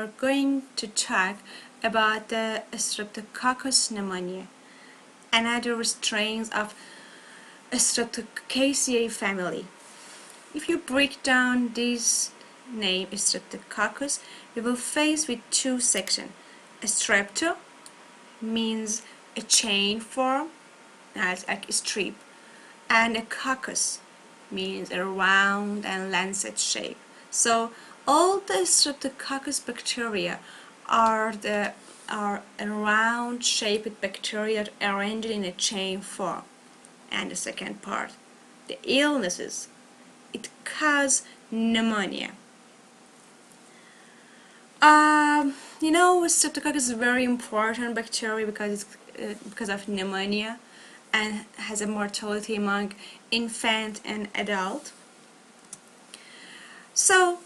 are going to talk about the Streptococcus pneumoniae, another strain of Streptococcaceae family. If you break down this name Streptococcus, we will face with two sections. Strepto means a chain form, as like a strip, and a coccus means a round and lancet shape. So all the Streptococcus bacteria are a round shaped bacteria arranged in a chain form. And the second part, the illnesses, it causes pneumonia. Streptococcus is a very important bacteria because of pneumonia and has a mortality among infant and adult. So,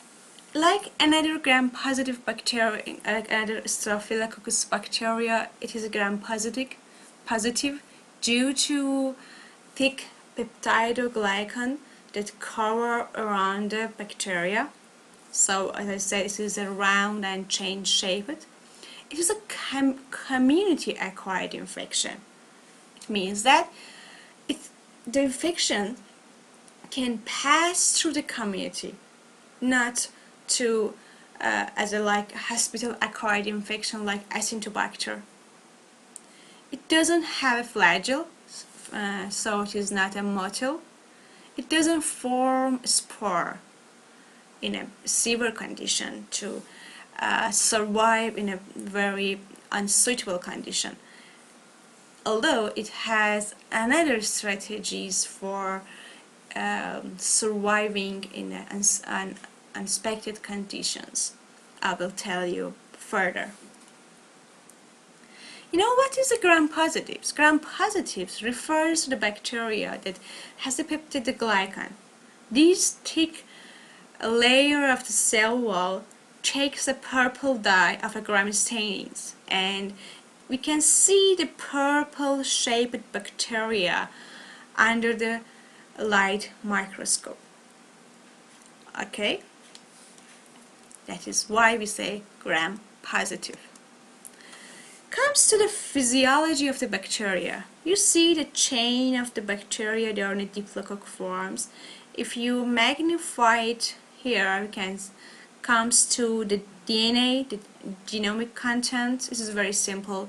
like another gram-positive bacteria, like another Staphylococcus bacteria, it is gram-positive due to thick peptidoglycan that cover around the bacteria. So, as I said, it is a round and chain-shaped. It is a community-acquired infection. It means that the infection can pass through the community, not to as a hospital-acquired infection like Acinetobacter. It doesn't have a flagell, so it is not a motile. It doesn't form a spore in a severe condition to survive in a very unsuitable condition. Although it has another strategies for surviving in unexpected conditions. I will tell you further. What is a gram-positives? Gram-positives refers to the bacteria that has a peptidoglycan. This thick layer of the cell wall takes the purple dye of a gram stainings, and we can see the purple shaped bacteria under the light microscope. Okay, that is why we say gram-positive. Comes to the physiology of the bacteria. You see the chain of the bacteria, they are in diplococ forms. If you magnify it here, we can comes to the DNA, the genomic content. This is a very simple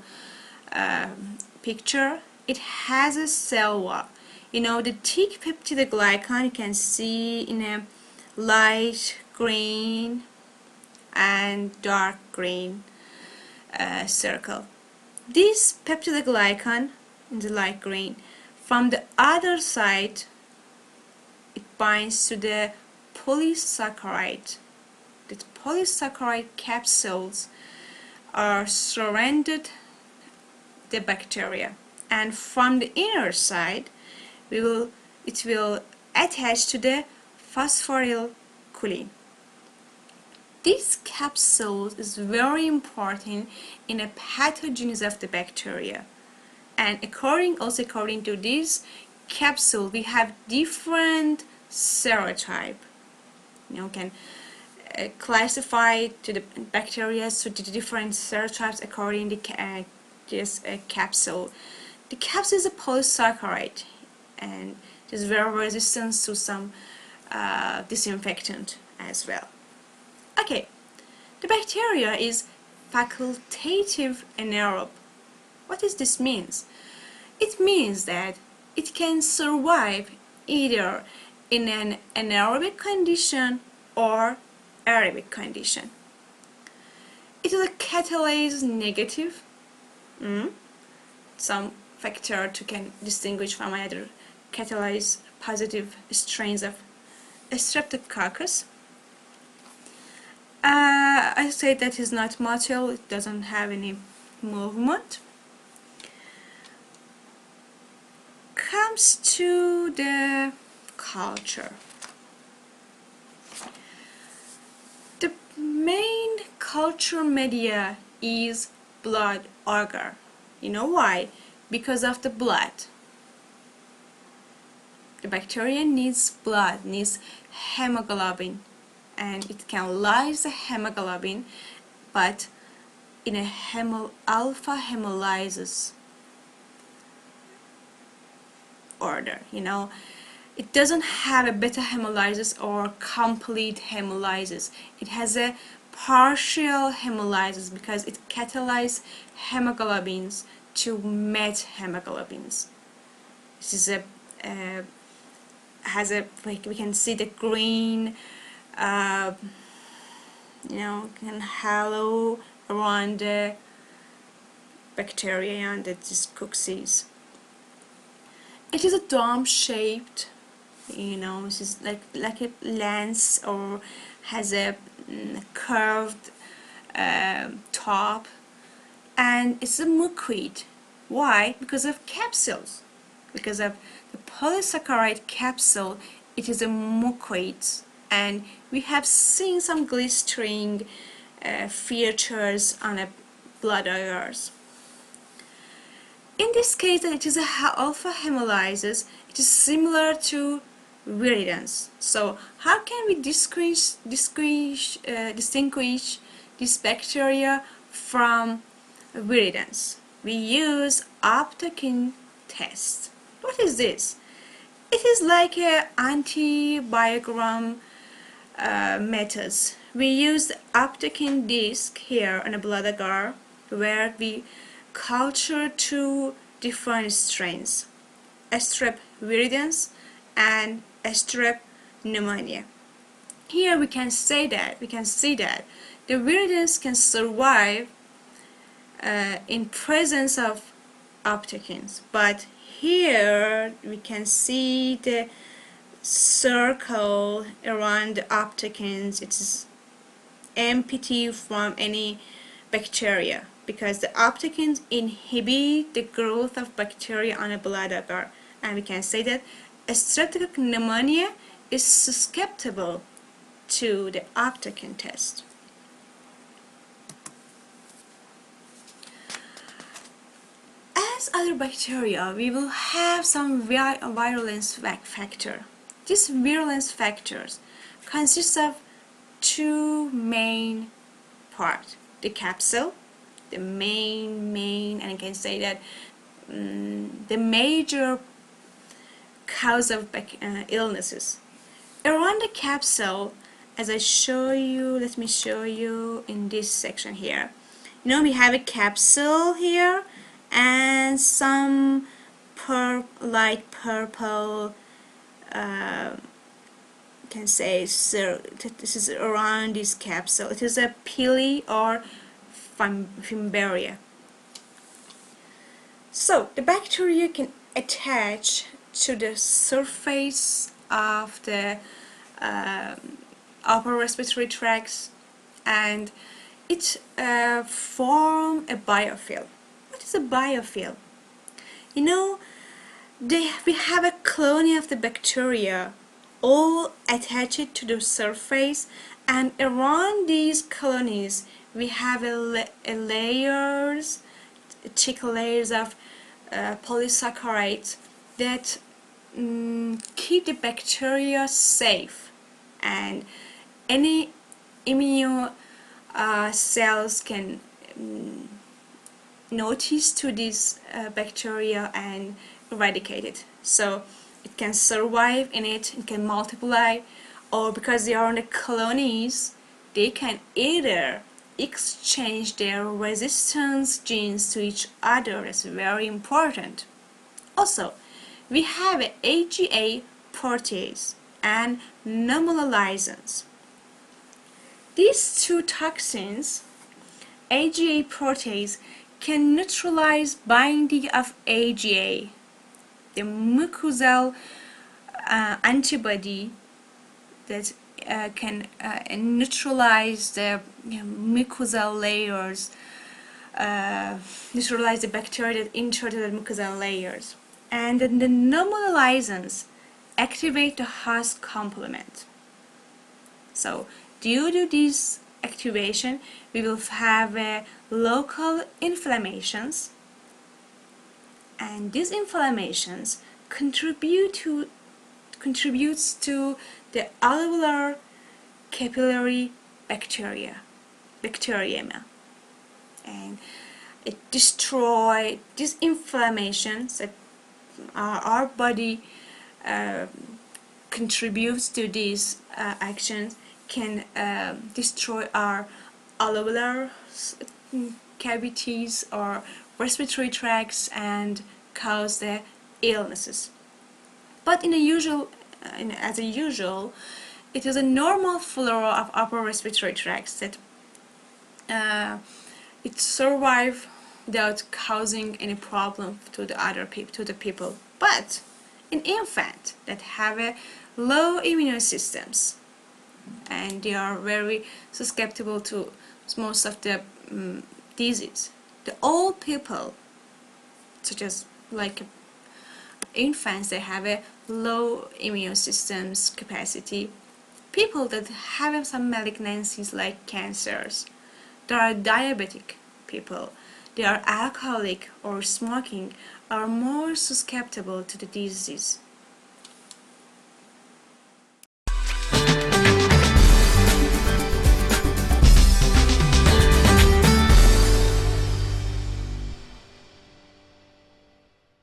picture. It has a cell wall. The thick peptidoglycan you can see in a light green and dark green circle. This peptidoglycan in the light green, from the other side, it binds to the polysaccharide. The polysaccharide capsules are surrounded the bacteria, and from the inner side it will attach to the phosphorylcholine. This capsule is very important in the pathogenesis of the bacteria, and according to this capsule we have different serotype. Can classify to the bacteria to the different serotypes according to this capsule. The capsule is a polysaccharide and it is very resistant to some disinfectant as well. Okay, the bacteria is facultative anaerobe. What does this mean? It means that it can survive either in an anaerobic condition or aerobic condition. It is a catalase negative. Some factor to can distinguish from other catalase positive strains of Streptococcus. I say that is not motile, it doesn't have any movement. Comes to the culture. The main culture media is blood agar. You know why? Because of the blood. The bacteria needs blood, needs hemoglobin, and it can lyse the hemoglobin but in a alpha hemolysis order. It doesn't have a beta hemolysis or complete hemolysis. It has a partial hemolysis because it catalyzes hemoglobins to methemoglobins. This is we can see the green can halo around the bacteria and these cocci. It is a dome-shaped, this is like a lens, or has a curved top, and it's a mucoid. Why? Because of capsules. Because of the polysaccharide capsule, it is a mucoid, and we have seen some glistering features on a blood agars. In this case, it is a alpha hemolysis. It is similar to viridans. So how can we distinguish this bacteria from viridans? We use aptokin test. What is this? It is like a antibiogram methods. We use the aptokin disc here on a blood agar, where we culture two different strains, Strep viridans and Strep pneumoniae. Here we can see that the viridans can survive in presence of aptokins, but here we can see the circle around the aptokins. It is empty from any bacteria, because the aptokins inhibit the growth of bacteria on a blood agar, and we can say that Streptococcus pneumoniae is susceptible to the aptokin test. As other bacteria, we will have some virulence factor. These virulence factors consist of two main parts: the capsule, the main, and I can say that the major cause of illnesses. Around the capsule, as I show you, let me show you in this section here. We have a capsule here and some light purple, can say, so this is around this capsule. It is a pili or fimbaria. So the bacteria can attach to the surface of the upper respiratory tracts, and it form a biofilm. What is a biofilm? We have a colony of the bacteria all attached to the surface, and around these colonies we have thick layers of polysaccharides that keep the bacteria safe, and any immune cells can notice to this bacteria and eradicate it. So it can survive in it can multiply, or because they are in the colonies, they can either exchange their resistance genes to each other. That's very important. Also, we have an AGA protease and pneumolysins. These two toxins, AGA protease, can neutralize binding of AGA, the mucosal antibody that can neutralize the mucosal layers, neutralize the bacteria that enter the mucosal layers. And then the pneumolysins activate the host complement. So due to this activation, we will have local inflammations, and these inflammations contributes to the alveolar capillary bacteria. bacteriemia, and it destroys these inflammations that our body contributes to these actions, can destroy our alveolar cavities or respiratory tracts and cause the illnesses. But as a usual, it is a normal flora of upper respiratory tracts that it survive without causing any problem to the people. But in infants that have a low immune systems, and they are very susceptible to most of the disease. The old people, such as like infants, they have a low immune systems capacity. People that have some malignancies like cancers, there are diabetic people, they are alcoholic or smoking, are more susceptible to the disease.